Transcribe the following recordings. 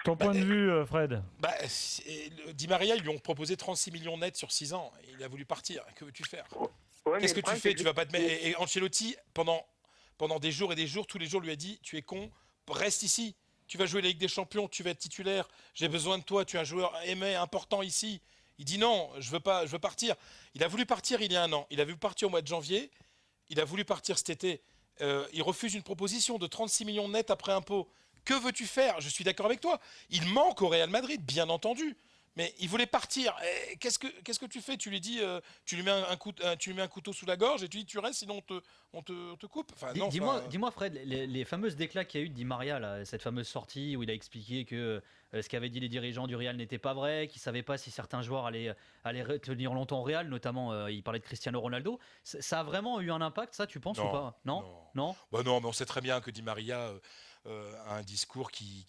Ton point de vue, Fred? Di Maria, ils lui ont proposé 36 millions net sur 6 ans. Il a voulu partir. Que veux-tu faire? Ouais, mais Qu'est-ce que le tu problème, fais? c'est que Tu vas pas te mettre. Et Ancelotti, pendant des jours et des jours, tous les jours, lui a dit: Tu es con, reste ici. Tu vas jouer la Ligue des Champions, tu vas être titulaire. J'ai besoin de toi. Tu es un joueur aimé, important ici. Il dit non, je veux pas, je veux partir. Il a voulu partir il y a un an. Il a voulu partir au mois de janvier. Il a voulu partir cet été. Il refuse une proposition de 36 millions net après impôt. Que veux-tu faire? Je suis d'accord avec toi. Il manque au Real Madrid, bien entendu. Mais il voulait partir. Qu'est-ce que tu fais? Tu lui dis, tu lui mets tu lui mets un couteau sous la gorge et tu dis tu restes, sinon on te coupe. Enfin, non, Dis-moi, Fred, les fameuses déclats qu'il y a eu de Di Maria, là, cette fameuse sortie où il a expliqué que ce qu'avaient dit les dirigeants du Real n'était pas vrai, qu'ils ne savaient pas si certains joueurs allaient tenir longtemps au Real, notamment il parlait de Cristiano Ronaldo. Ça a vraiment eu un impact, ça, tu penses ou pas? Non. Bah non, mais on sait très bien que Di Maria a un discours qui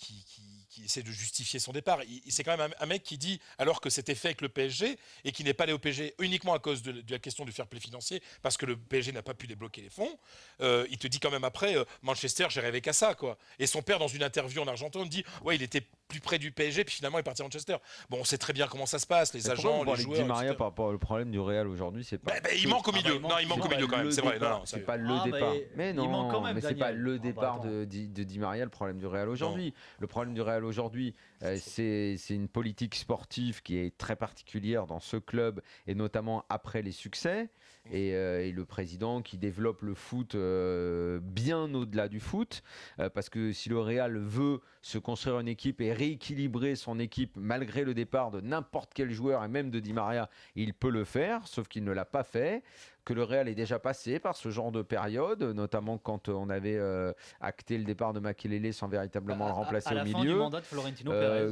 essaie de justifier son départ. C'est quand même un mec qui dit, alors que c'était fait avec le PSG, et qui n'est pas allé au PSG uniquement à cause de la question du fair play financier, parce que le PSG n'a pas pu débloquer les fonds, il te dit quand même après, Manchester, j'ai rêvé qu'à ça, quoi. Et son père, dans une interview en Argentine, dit, ouais, il était plus près du PSG, puis finalement, il est parti à Manchester. Bon, on sait très bien comment ça se passe, les agents, les joueurs, Di Maria etc. par rapport au problème du Real aujourd'hui, c'est pas. Il manque au milieu. Non, il manque au milieu quand même, c'est vrai. Non, C'est pas le départ. Mais non, il manque quand même, mais c'est pas Daniel. le départ attends. de Di Maria, le problème du Real aujourd'hui. Le problème du Real aujourd'hui, c'est une politique sportive qui est très particulière dans ce club, et notamment après les succès, et le président qui développe le foot bien au-delà du foot, parce que si le Real veut se construire une équipe et rééquilibrer son équipe malgré le départ de n'importe quel joueur, et même de Di Maria, il peut le faire, sauf qu'il ne l'a pas fait, que le Real est déjà passé par ce genre de période, notamment quand on avait acté le départ de Makelele sans véritablement le remplacer à la au fin milieu. du mandat de Florentino Pérez.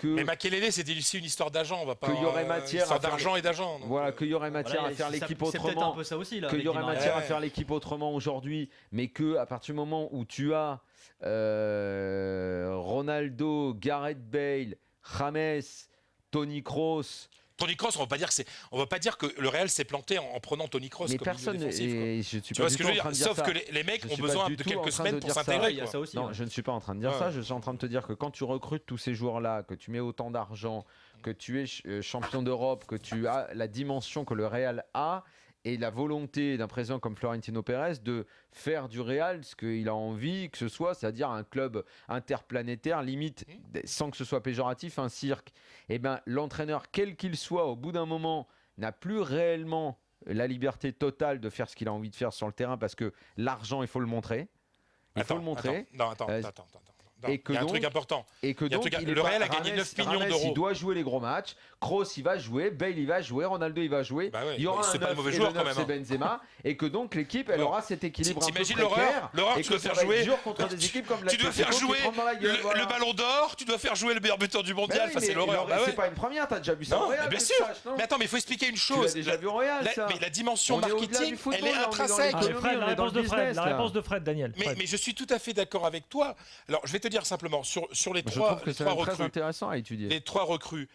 Mais Makelele, c'était aussi une histoire d'agent. On va pas. Qu'il y aurait matière histoire à faire d'argent et d'agent. Voilà, qu'il y aurait matière à faire l'équipe C'est peut-être un autrement. peu ça aussi, là. Qu'il y aurait matière à Ouais. faire l'équipe autrement aujourd'hui, mais que à partir du moment où tu as Ronaldo, Gareth Bale, James, Toni Kroos. Toni Kroos, on va pas dire que le Real s'est planté en prenant Toni Kroos Mais comme personne, milieu défensif, quoi. et je suis Tu pas vois du ce que tout je veux en train dire? de dire Sauf ça. que les mecs Je ont suis besoin pas du de tout en quelques train de semaines pour dire ça. s'intégrer, Il y a quoi. ça aussi. Non, Ouais. je ne suis pas en train de dire Ouais. ça. Je suis en train de te dire que quand tu recrutes tous ces joueurs-là, que tu mets autant d'argent, que tu es champion d'Europe, que tu as la dimension que le Real a, et la volonté d'un président comme Florentino Pérez de faire du Real ce qu'il a envie que ce soit, c'est-à-dire un club interplanétaire, limite, sans que ce soit péjoratif, un cirque. Eh bien, l'entraîneur, quel qu'il soit, au bout d'un moment, n'a plus réellement la liberté totale de faire ce qu'il a envie de faire sur le terrain, parce que l'argent, il faut le montrer. Il faut le montrer. Attends. Et que Il y a un donc- truc important. Et que Il y a un donc, truc- il est le pas- Real a gagné 9 millions Rames, d'euros. il doit jouer les gros matchs. Kroos, il va jouer. Bale, il va jouer. Ronaldo, il va jouer. Bah ouais, Il y aura c'est un pas le 9, mauvais et joueur le quand 9, même, c'est Benzema. Et que donc, l'équipe, elle Bon. aura cet équilibre un peu T'imagines précaire. l'horreur Et tu que dois ça faire va être jouer. dur contre des équipes comme Tu dois faire l'Atlético jouer qui prend dans la gueule, voilà. le ballon d'or, tu dois faire jouer le meilleur buteur du Mais mondial. oui, Enfin, c'est mais l'horreur. Bah c'est ouais. pas une première, t'as déjà vu ça au Non, Real, mais bien que sûr. je sache, non? Mais attends, mais il faut expliquer une Tu chose. l'as déjà vu au Real, ça. Mais la dimension On est au-delà marketing, du football, elle est là, on est dans intrinsèque. l'économie. Allez, Fred, on la est dans réponse le de Fred. business, La là. réponse de Fred, Daniel. Fred. Mais je suis tout à fait d'accord avec toi. Alors, je vais te dire simplement, sur les Je trois trouve que c'est trois très recrues, intéressant à étudier. les trois recrues,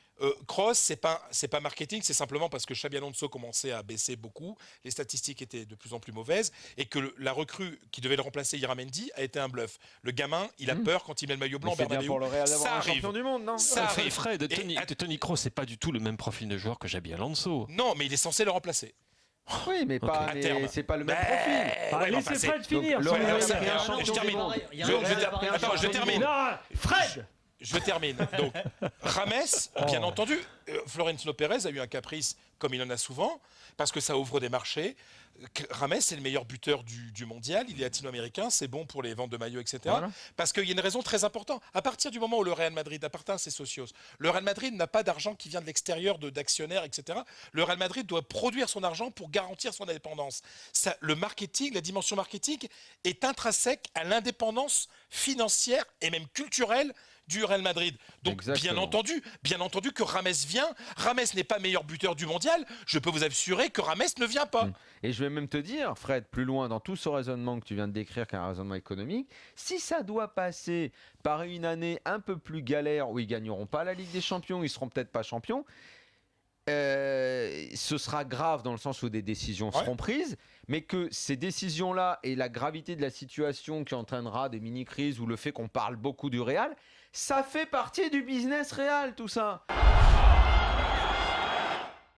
Kroos, c'est pas marketing, c'est simplement parce que Xabi Alonso commençait à baisser beaucoup, les statistiques étaient de plus en plus mauvaises, et que la recrue qui devait le remplacer, Ira Mendy, a été un bluff. Le gamin, il a peur quand il met le maillot blanc. Mais c'est bien Bernabéu. pour le Real d'avoir Ça un arrive. champion du monde, non? Ça arrive. Fred, Et- Toni Kroos, c'est pas du tout le même profil de joueur que Xabi Alonso. Non, mais il est censé le remplacer. Oui, mais pas, À mais terme. c'est pas le même Mais- profil. Ah, ouais, mais laissez enfin, c'est- Fred finir. Donc, si vous le Real voulez. a pris un je champion du termine. monde. Il y a Je- un je Real ter- a pris un attends, je champion du termine. monde. Non, Fred. Je termine. Donc, Rames, bien entendu, Florentino Pérez a eu un caprice, comme il en a souvent, parce que ça ouvre des marchés. Rames est le meilleur buteur du mondial, il est latino-américain, c'est bon pour les ventes de maillots, etc. Voilà. Parce qu'il y a une raison très importante. À partir du moment où le Real Madrid appartient à ses socios, le Real Madrid n'a pas d'argent qui vient de l'extérieur, d'actionnaires, etc. Le Real Madrid doit produire son argent pour garantir son indépendance. Ça, le marketing, la dimension marketing est intrinsèque à l'indépendance financière et même culturelle du Real Madrid. Donc, Exactement. bien entendu que Rames vient. Rames n'est pas meilleur buteur du mondial. Je peux vous assurer que Rames ne vient pas. Et je vais même te dire, Fred, plus loin dans tout ce raisonnement que tu viens de décrire, qui est un raisonnement économique, si ça doit passer par une année un peu plus galère où ils gagneront pas la Ligue des Champions, ils seront peut-être pas champions, ce sera grave dans le sens où des décisions seront prises, mais que ces décisions-là et la gravité de la situation qui entraînera des mini-crises ou le fait qu'on parle beaucoup du Real, ça fait partie du business Real, tout ça.